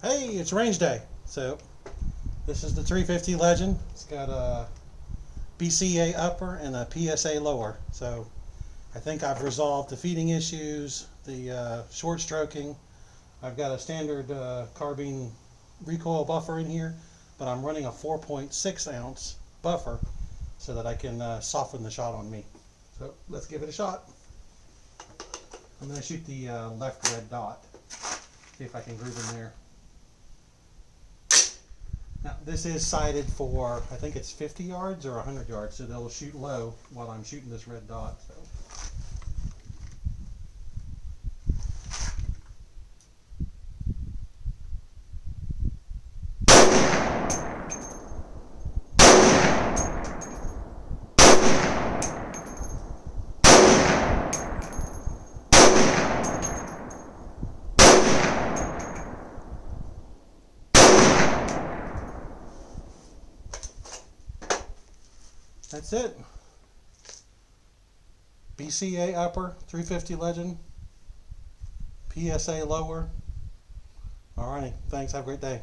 Hey, it's range day. So this is the 350 Legend. It's got a BCA upper and a PSA lower. So I think I've resolved the feeding issues, the short stroking. I've got a standard carbine recoil buffer in here, but I'm running a 4.6 ounce buffer so that I can soften the shot on me. So let's give it a shot. I'm going to shoot the left red dot, see if I can groove in there. Now this is sighted for, I think it's 50 yards or 100 yards, so they'll shoot low while I'm shooting this red dot. So. That's it. BCA upper, 350 Legend, PSA lower. Alrighty, thanks, have a great day.